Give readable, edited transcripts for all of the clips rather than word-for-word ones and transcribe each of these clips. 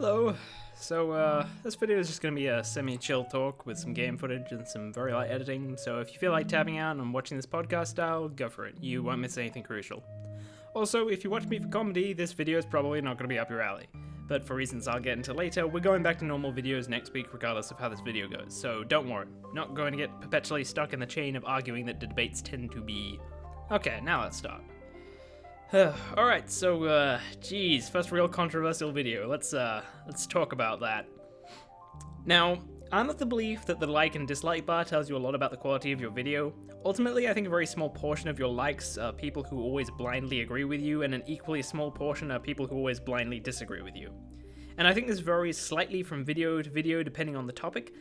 Hello. So, this video is just going to be a semi-chill talk with some game footage and some very light editing, so if you feel like tapping out and watching this podcast style, go for it. You won't miss anything crucial. Also, if you watch me for comedy, this video is probably not going to be up your alley. But for reasons I'll get into later, we're going back to normal videos next week regardless of how this video goes, so don't worry. Not going to get perpetually stuck in the chain of arguing that debates tend to be... Okay, now let's start. Alright, so, geez, first real controversial video. Let's talk about that. Now, I'm of the belief that the like and dislike bar tells you a lot about the quality of your video. Ultimately, I think a very small portion of your likes are people who always blindly agree with you, and an equally small portion are people who always blindly disagree with you. And I think this varies slightly from video to video depending on the topic,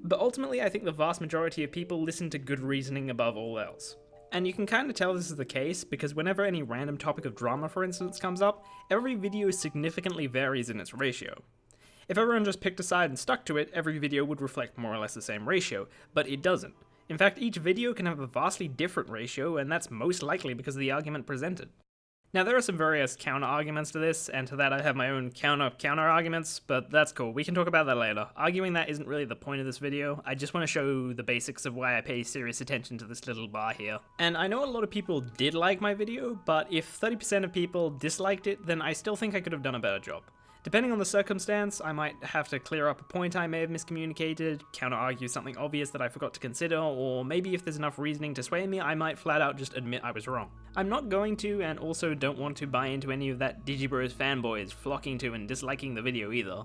but ultimately I think the vast majority of people listen to good reasoning above all else. And you can kind of tell this is the case because whenever any random topic of drama, for instance, comes up, every video significantly varies in its ratio. If everyone just picked a side and stuck to it, every video would reflect more or less the same ratio, but it doesn't. In fact, each video can have a vastly different ratio, and that's most likely because of the argument presented. Now, there are some various counter-arguments to this, and to that I have my own counter-arguments, but that's cool. We can talk about that later. Arguing that isn't really the point of this video. I just want to show the basics of why I pay serious attention to this little bar here. And I know a lot of people did like my video, but if 30% of people disliked it, then I still think I could have done a better job. Depending on the circumstance, I might have to clear up a point I may have miscommunicated, counter-argue something obvious that I forgot to consider, or maybe if there's enough reasoning to sway me, I might flat out just admit I was wrong. I'm not going to, and also don't want to buy into any of that Digibro's fanboys flocking to and disliking the video either.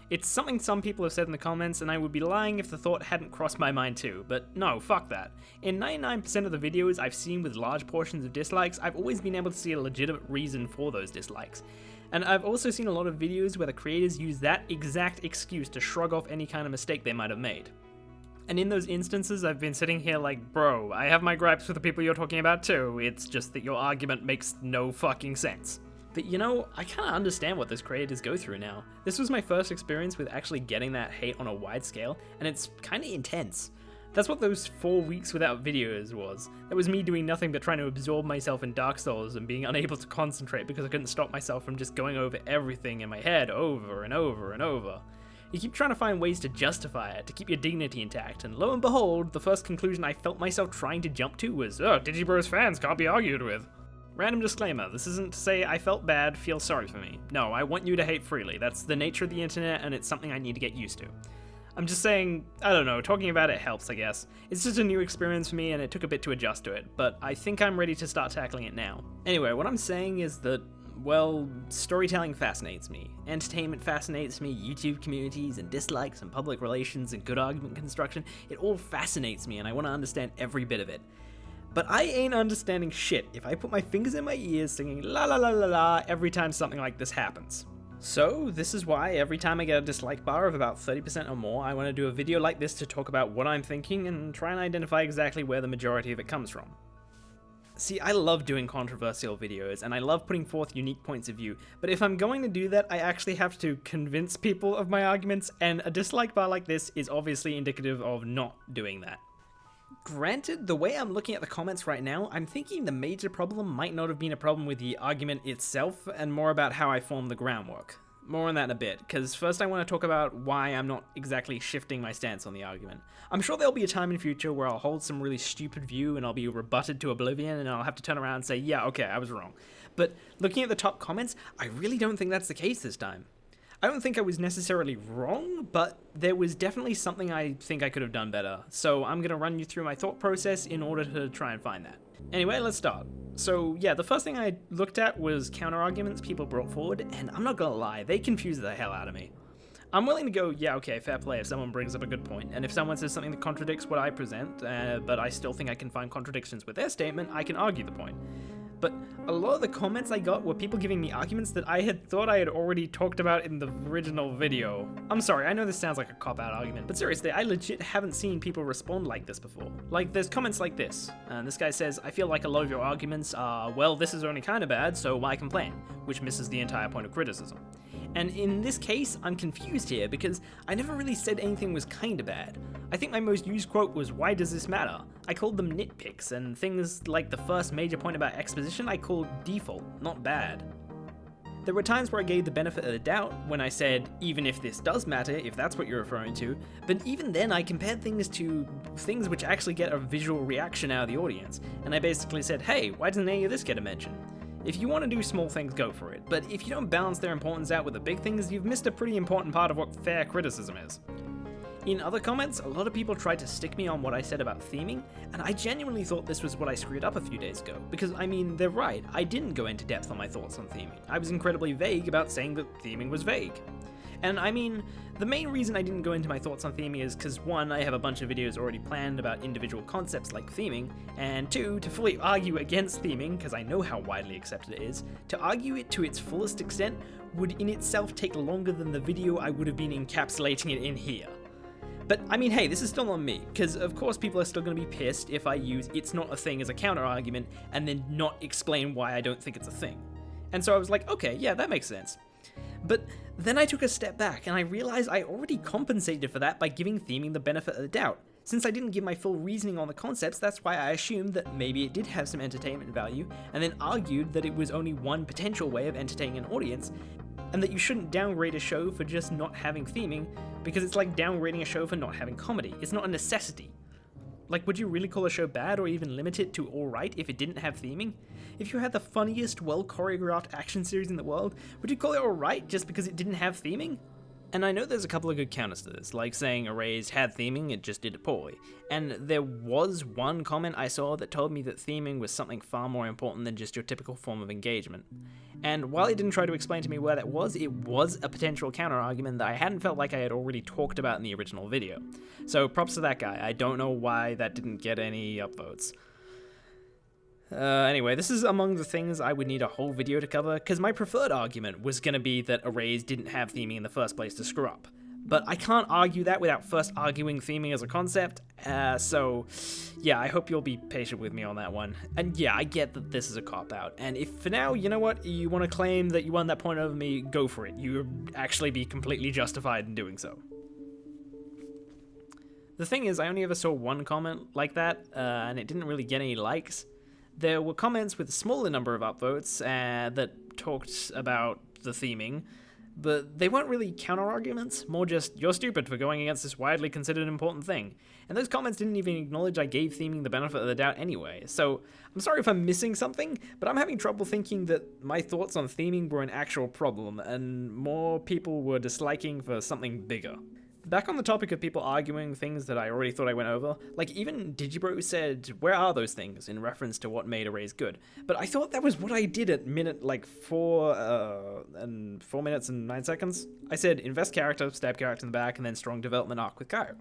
It's something some people have said in the comments, and I would be lying if the thought hadn't crossed my mind too, but no, fuck that. In 99% of the videos I've seen with large portions of dislikes, I've always been able to see a legitimate reason for those dislikes. And I've also seen a lot of videos where the creators use that exact excuse to shrug off any kind of mistake they might have made. And in those instances, I've been sitting here like, bro, I have my gripes with the people you're talking about too, it's just that your argument makes no fucking sense. But you know, I kinda understand what those creators go through now. This was my first experience with actually getting that hate on a wide scale, and it's kinda intense. That's what those 4 weeks without videos was. That was me doing nothing but trying to absorb myself in Dark Souls and being unable to concentrate because I couldn't stop myself from just going over everything in my head over and over and over. You keep trying to find ways to justify it, to keep your dignity intact, and lo and behold, the first conclusion I felt myself trying to jump to was, oh, Digibro's fans can't be argued with. Random disclaimer, this isn't to say I felt bad, feel sorry for me. No, I want you to hate freely. That's the nature of the internet, and it's something I need to get used to. I'm just saying, I don't know, talking about it helps, I guess. It's just a new experience for me and it took a bit to adjust to it, but I think I'm ready to start tackling it now. Anyway, what I'm saying is that, well, storytelling fascinates me. Entertainment fascinates me, YouTube communities and dislikes and public relations and good argument construction, it all fascinates me and I want to understand every bit of it. But I ain't understanding shit if I put my fingers in my ears singing la la la la la every time something like this happens. So, this is why every time I get a dislike bar of about 30% or more, I want to do a video like this to talk about what I'm thinking and try and identify exactly where the majority of it comes from. See, I love doing controversial videos, and I love putting forth unique points of view, but if I'm going to do that, I actually have to convince people of my arguments, and a dislike bar like this is obviously indicative of not doing that. Granted, the way I'm looking at the comments right now, I'm thinking the major problem might not have been a problem with the argument itself, and more about how I formed the groundwork. More on that in a bit, because first I want to talk about why I'm not exactly shifting my stance on the argument. I'm sure there'll be a time in future where I'll hold some really stupid view and I'll be rebutted to oblivion and I'll have to turn around and say, yeah, okay, I was wrong. But looking at the top comments, I really don't think that's the case this time. I don't think I was necessarily wrong, but there was definitely something I think I could have done better, so I'm gonna run you through my thought process in order to try and find that. Anyway, let's start. So yeah, the first thing I looked at was counter-arguments people brought forward, and I'm not gonna lie, they confused the hell out of me. I'm willing to go, yeah, okay, fair play if someone brings up a good point, and if someone says something that contradicts what I present, but I still think I can find contradictions with their statement, I can argue the point. But a lot of the comments I got were people giving me arguments that I had thought I had already talked about in the original video. I'm sorry, I know this sounds like a cop-out argument, but seriously, I legit haven't seen people respond like this before. Like, there's comments like this, and this guy says, I feel like a lot of your arguments are, well, this is only kinda bad, so why complain? Which misses the entire point of criticism. And in this case, I'm confused here because I never really said anything was kinda bad. I think my most used quote was, why does this matter? I called them nitpicks, and things like the first major point about exposition I called default, not bad. There were times where I gave the benefit of the doubt when I said, even if this does matter, if that's what you're referring to, but even then I compared things to things which actually get a visual reaction out of the audience, and I basically said, hey, why doesn't any of this get a mention? If you want to do small things, go for it, but if you don't balance their importance out with the big things, you've missed a pretty important part of what fair criticism is. In other comments, a lot of people tried to stick me on what I said about theming, and I genuinely thought this was what I screwed up a few days ago, because I mean, they're right, I didn't go into depth on my thoughts on theming. I was incredibly vague about saying that theming was vague. And I mean, the main reason I didn't go into my thoughts on theming is because 1, I have a bunch of videos already planned about individual concepts like theming, and 2, to fully argue against theming, because I know how widely accepted it is, to argue it to its fullest extent would in itself take longer than the video I would have been encapsulating it in here. But I mean, hey, this is still on me, because of course people are still going to be pissed if I use "it's not a thing" as a counter-argument and then not explain why I don't think it's a thing. And so I was like, okay, yeah, that makes sense. But then I took a step back and I realized I already compensated for that by giving theming the benefit of the doubt. Since I didn't give my full reasoning on the concepts, that's why I assumed that maybe it did have some entertainment value, and then argued that it was only one potential way of entertaining an audience, and that you shouldn't downgrade a show for just not having theming, because it's like downgrading a show for not having comedy. It's not a necessity. Like, would you really call a show bad or even limit it to alright if it didn't have theming? If you had the funniest, well-choreographed action series in the world, would you call it alright just because it didn't have theming? And I know there's a couple of good counters to this, like saying Erased had theming, it just did it poorly. And there was one comment I saw that told me that theming was something far more important than just your typical form of engagement. And while it didn't try to explain to me where that was, it was a potential counter-argument that I hadn't felt like I had already talked about in the original video. So props to that guy, I don't know why that didn't get any upvotes. Anyway, this is among the things I would need a whole video to cover, because my preferred argument was going to be that Erased didn't have theming in the first place to screw up. But I can't argue that without first arguing theming as a concept, so yeah, I hope you'll be patient with me on that one. And yeah, I get that this is a cop-out, and if for now, you know what, you want to claim that you won that point over me, go for it. You'll actually be completely justified in doing so. The thing is, I only ever saw one comment like that, and it didn't really get any likes. There were comments with a smaller number of upvotes that talked about the theming, but they weren't really counter-arguments, more just, you're stupid for going against this widely considered important thing. And those comments didn't even acknowledge I gave theming the benefit of the doubt anyway, so I'm sorry if I'm missing something, but I'm having trouble thinking that my thoughts on theming were an actual problem, and more people were disliking for something bigger. Back on the topic of people arguing things that I already thought I went over, like even Digibro said, where are those things, in reference to what made Erased good. But I thought that was what I did at minute like 4 minutes and 9 seconds. I said invest character, stab character in the back, and then strong development arc with Kaio.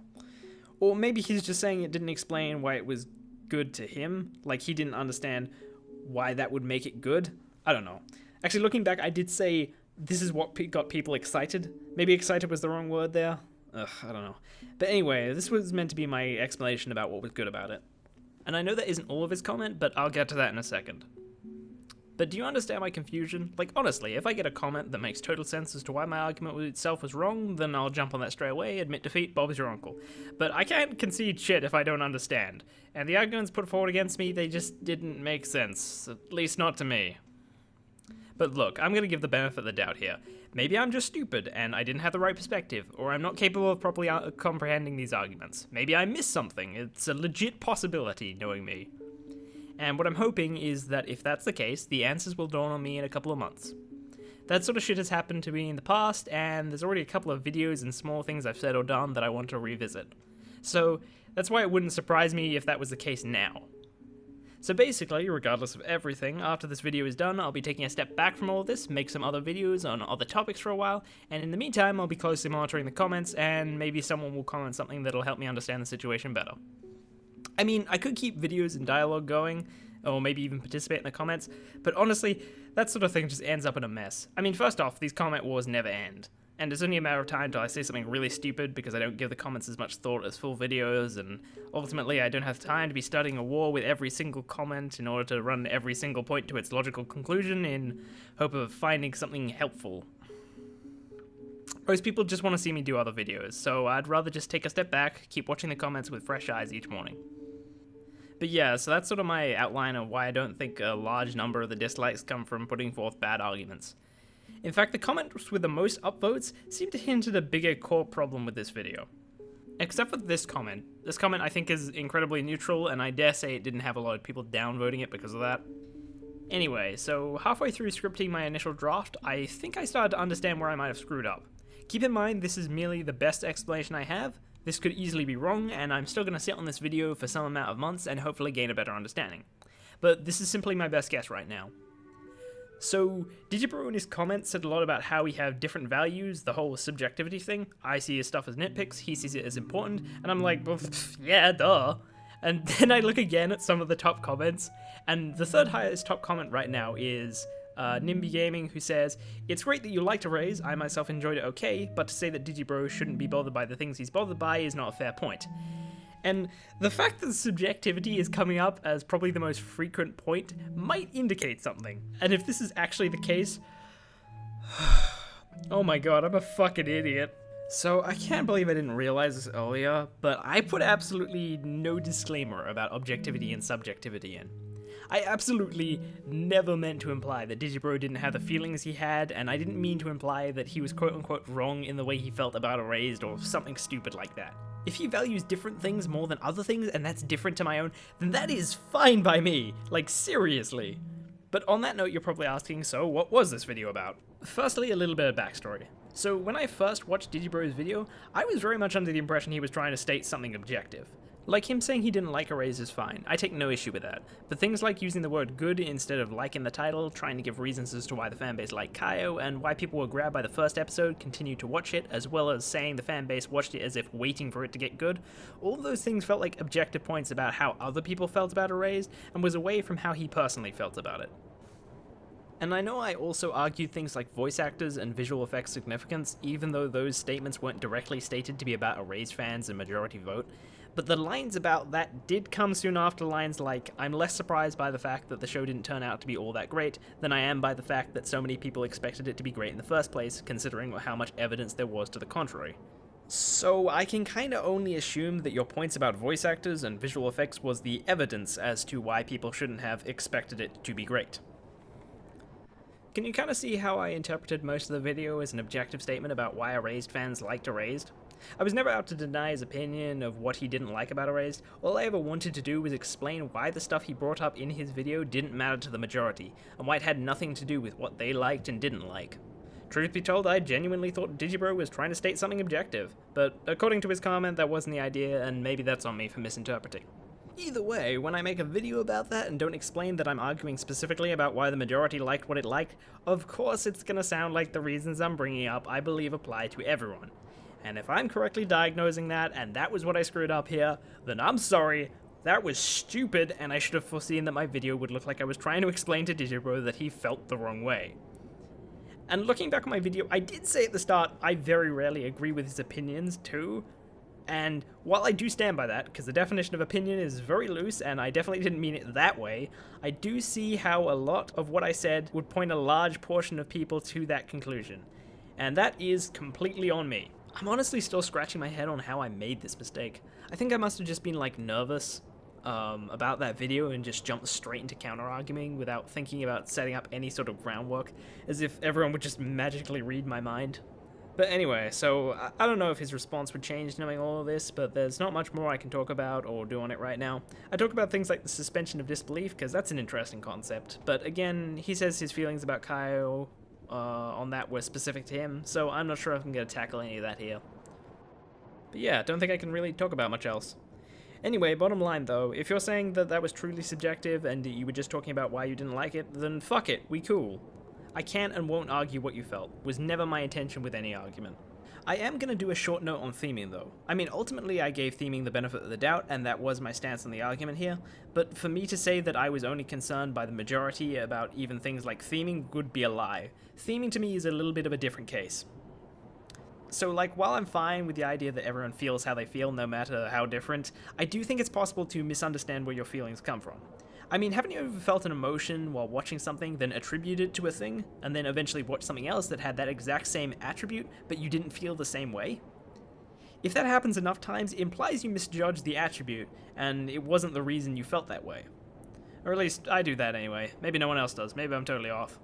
Or maybe he's just saying it didn't explain why it was good to him, like he didn't understand why that would make it good. I don't know. Actually, looking back, I did say this is what got people excited. Maybe excited was the wrong word there. I don't know. But anyway, this was meant to be my explanation about what was good about it. And I know that isn't all of his comment, but I'll get to that in a second. But do you understand my confusion? Like, honestly, if I get a comment that makes total sense as to why my argument with itself was wrong, then I'll jump on that straight away, admit defeat, Bob's your uncle. But I can't concede shit if I don't understand. And the arguments put forward against me, they just didn't make sense. At least not to me. But look, I'm gonna give the benefit of the doubt here. Maybe I'm just stupid, and I didn't have the right perspective, or I'm not capable of properly comprehending these arguments. Maybe I missed something. It's a legit possibility, knowing me. And what I'm hoping is that if that's the case, the answers will dawn on me in a couple of months. That sort of shit has happened to me in the past, and there's already a couple of videos and small things I've said or done that I want to revisit. So that's why it wouldn't surprise me if that was the case now. So basically, regardless of everything, after this video is done, I'll be taking a step back from all of this, make some other videos on other topics for a while, and in the meantime, I'll be closely monitoring the comments, and maybe someone will comment something that'll help me understand the situation better. I mean, I could keep videos and dialogue going, or maybe even participate in the comments, but honestly, that sort of thing just ends up in a mess. I mean, first off, these comment wars never end. And it's only a matter of time till I say something really stupid because I don't give the comments as much thought as full videos, and ultimately I don't have time to be studying a war with every single comment in order to run every single point to its logical conclusion in hope of finding something helpful. Most people just want to see me do other videos, so I'd rather just take a step back, keep watching the comments with fresh eyes each morning. But yeah, so that's sort of my outline of why I don't think a large number of the dislikes come from putting forth bad arguments. In fact, the comments with the most upvotes seem to hint at a bigger core problem with this video. Except for this comment. This comment I think is incredibly neutral, and I dare say it didn't have a lot of people downvoting it because of that. Anyway, so halfway through scripting my initial draft, I think I started to understand where I might have screwed up. Keep in mind, this is merely the best explanation I have. This could easily be wrong, and I'm still going to sit on this video for some amount of months and hopefully gain a better understanding. But this is simply my best guess right now. So, Digibro in his comments said a lot about how we have different values, the whole subjectivity thing. I see his stuff as nitpicks, he sees it as important, and I'm like, well, yeah, duh. And then I look again at some of the top comments, and the third highest top comment right now is Nimby Gaming, who says, "It's great that you like to raise, I myself enjoyed it okay, but to say that Digibro shouldn't be bothered by the things he's bothered by is not a fair point." And the fact that subjectivity is coming up as probably the most frequent point might indicate something. And if this is actually the case, oh my god, I'm a fucking idiot. So I can't believe I didn't realize this earlier, but I put absolutely no disclaimer about objectivity and subjectivity in. I absolutely never meant to imply that Digibro didn't have the feelings he had, and I didn't mean to imply that he was quote-unquote wrong in the way he felt about Erased or something stupid like that. If he values different things more than other things, and that's different to my own, then that is fine by me. Like, seriously. But on that note, you're probably asking, so what was this video about? Firstly, a little bit of backstory. So when I first watched Digibro's video, I was very much under the impression he was trying to state something objective. Like him saying he didn't like Erased is fine, I take no issue with that, but things like using the word good instead of like in the title, trying to give reasons as to why the fanbase liked Kaio, and why people were grabbed by the first episode, continued to watch it, as well as saying the fanbase watched it as if waiting for it to get good, all of those things felt like objective points about how other people felt about Erased, and was away from how he personally felt about it. And I know I also argued things like voice actors and visual effects significance, even though those statements weren't directly stated to be about Erased fans and majority vote, but the lines about that did come soon after lines like, "I'm less surprised by the fact that the show didn't turn out to be all that great than I am by the fact that so many people expected it to be great in the first place, considering how much evidence there was to the contrary." So I can kinda only assume that your points about voice actors and visual effects was the evidence as to why people shouldn't have expected it to be great. Can you kinda see how I interpreted most of the video as an objective statement about why Erased fans liked Erased? I was never out to deny his opinion of what he didn't like about Erased. All I ever wanted to do was explain why the stuff he brought up in his video didn't matter to the majority, and why it had nothing to do with what they liked and didn't like. Truth be told, I genuinely thought Digibro was trying to state something objective, but according to his comment, that wasn't the idea, and maybe that's on me for misinterpreting. Either way, when I make a video about that and don't explain that I'm arguing specifically about why the majority liked what it liked, of course it's gonna sound like the reasons I'm bringing up I believe apply to everyone. And if I'm correctly diagnosing that, and that was what I screwed up here, then I'm sorry, that was stupid, and I should have foreseen that my video would look like I was trying to explain to Digibro that he felt the wrong way. And looking back on my video, I did say at the start, I very rarely agree with his opinions too, and while I do stand by that, because the definition of opinion is very loose, and I definitely didn't mean it that way, I do see how a lot of what I said would point a large portion of people to that conclusion. And that is completely on me. I'm honestly still scratching my head on how I made this mistake. I think I must have just been like nervous about that video and just jumped straight into counter-arguing without thinking about setting up any sort of groundwork, as if everyone would just magically read my mind. But anyway, so I don't know if his response would change knowing all of this, but there's not much more I can talk about or do on it right now. I talk about things like the suspension of disbelief, because that's an interesting concept, but again, he says his feelings about Kaio on that were specific to him, so I'm not sure if I'm going to tackle any of that here. But yeah, don't think I can really talk about much else. Anyway, bottom line though, if you're saying that that was truly subjective and you were just talking about why you didn't like it, then fuck it, we cool. I can't and won't argue what you felt. Was never my intention with any argument. I am going to do a short note on theming though. I mean, ultimately I gave theming the benefit of the doubt, and that was my stance on the argument here, but for me to say that I was only concerned by the majority about even things like theming would be a lie. Theming to me is a little bit of a different case. So like, while I'm fine with the idea that everyone feels how they feel no matter how different, I do think it's possible to misunderstand where your feelings come from. I mean, haven't you ever felt an emotion while watching something, then attribute it to a thing, and then eventually watch something else that had that exact same attribute, but you didn't feel the same way? If that happens enough times, it implies you misjudged the attribute, and it wasn't the reason you felt that way. Or at least, I do that anyway. Maybe no one else does. Maybe I'm totally off.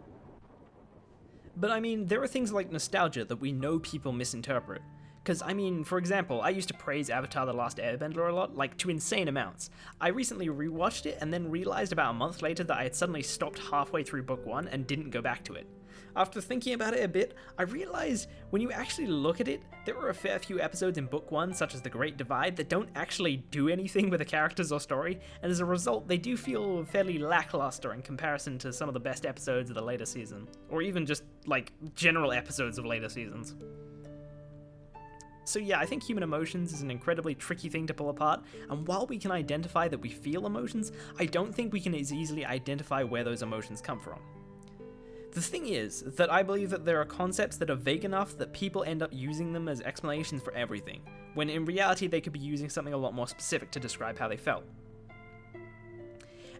But I mean, there are things like nostalgia that we know people misinterpret. Because, I mean, for example, I used to praise Avatar The Last Airbender a lot, like to insane amounts. I recently rewatched it and then realized about a month later that I had suddenly stopped halfway through book 1 and didn't go back to it. After thinking about it a bit, I realized when you actually look at it, there are a fair few episodes in book 1, such as The Great Divide, that don't actually do anything with the characters or story, and as a result, they do feel fairly lackluster in comparison to some of the best episodes of the later season, or even just, like, general episodes of later seasons. So yeah, I think human emotions is an incredibly tricky thing to pull apart, and while we can identify that we feel emotions, I don't think we can as easily identify where those emotions come from. The thing is that I believe that there are concepts that are vague enough that people end up using them as explanations for everything, when in reality they could be using something a lot more specific to describe how they felt.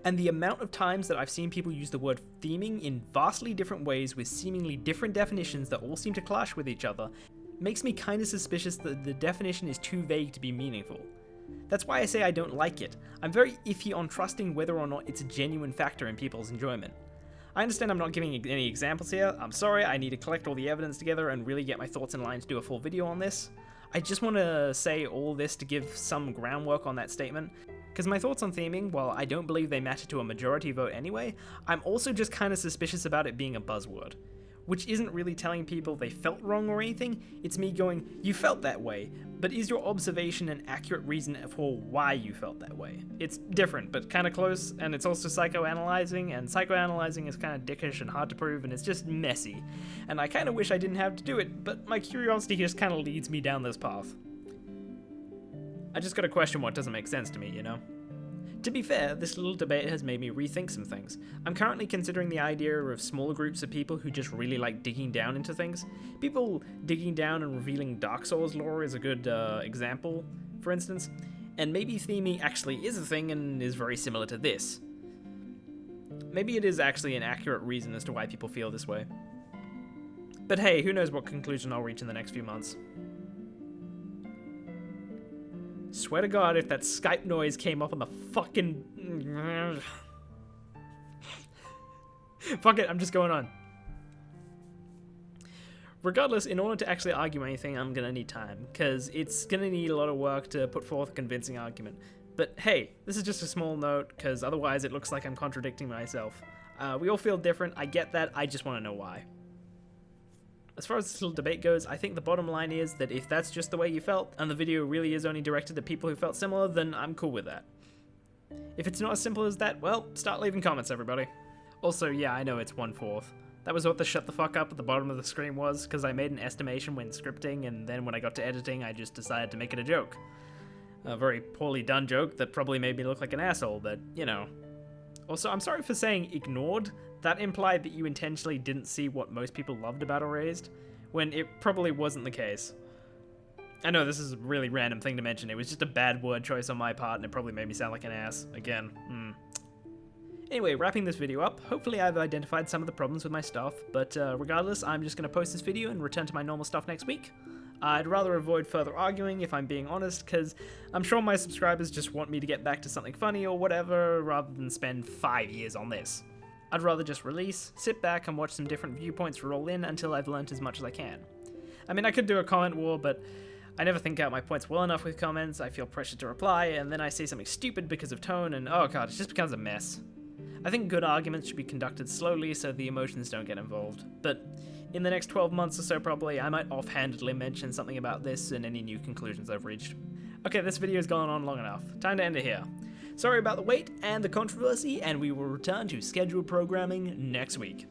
And the amount of times that I've seen people use the word theming in vastly different ways with seemingly different definitions that all seem to clash with each other makes me kinda suspicious that the definition is too vague to be meaningful. That's why I say I don't like it. I'm very iffy on trusting whether or not it's a genuine factor in people's enjoyment. I understand I'm not giving any examples here. I'm sorry, I need to collect all the evidence together and really get my thoughts in line to do a full video on this. I just want to say all this to give some groundwork on that statement, because my thoughts on theming, while I don't believe they matter to a majority vote anyway, I'm also just kinda suspicious about it being a buzzword. Which isn't really telling people they felt wrong or anything, it's me going, you felt that way, but is your observation an accurate reason for why you felt that way? It's different, but kinda close, and it's also psychoanalyzing, and psychoanalyzing is kinda dickish and hard to prove, and it's just messy. And I kinda wish I didn't have to do it, but my curiosity just kinda leads me down this path. I just gotta question what doesn't make sense to me, you know? To be fair, this little debate has made me rethink some things. I'm currently considering the idea of smaller groups of people who just really like digging down into things. People digging down and revealing Dark Souls lore is a good example, for instance. And maybe theming actually is a thing and is very similar to this. Maybe it is actually an accurate reason as to why people feel this way. But hey, who knows what conclusion I'll reach in the next few months. Swear to God, if that Skype noise came up on the fucking... Fuck it, I'm just going on. Regardless, in order to actually argue anything, I'm gonna need time, because it's gonna need a lot of work to put forth a convincing argument. But hey, this is just a small note, because otherwise it looks like I'm contradicting myself. We all feel different, I get that, I just want to know why. As far as this little debate goes, I think the bottom line is that if that's just the way you felt, and the video really is only directed to people who felt similar, then I'm cool with that. If it's not as simple as that, well, start leaving comments, everybody. Also, yeah, I know it's 1/4. That was what the shut the fuck up at the bottom of the screen was, because I made an estimation when scripting, and then when I got to editing, I just decided to make it a joke. A very poorly done joke that probably made me look like an asshole, but, you know. Also, I'm sorry for saying ignored. That implied that you intentionally didn't see what most people loved about Erased, when it probably wasn't the case. I know this is a really random thing to mention, it was just a bad word choice on my part and it probably made me sound like an ass, again. Anyway, wrapping this video up, hopefully I've identified some of the problems with my stuff, but regardless, I'm just going to post this video and return to my normal stuff next week. I'd rather avoid further arguing if I'm being honest, because I'm sure my subscribers just want me to get back to something funny or whatever, rather than spend 5 years on this. I'd rather just release, sit back and watch some different viewpoints roll in until I've learnt as much as I can. I mean, I could do a comment war, but I never think out my points well enough with comments, I feel pressured to reply, and then I say something stupid because of tone, and oh god, it just becomes a mess. I think good arguments should be conducted slowly so the emotions don't get involved, but in the next 12 months or so probably, I might offhandedly mention something about this and any new conclusions I've reached. Okay, this video's gone on long enough, time to end it here. Sorry about the wait and the controversy, and we will return to scheduled programming next week.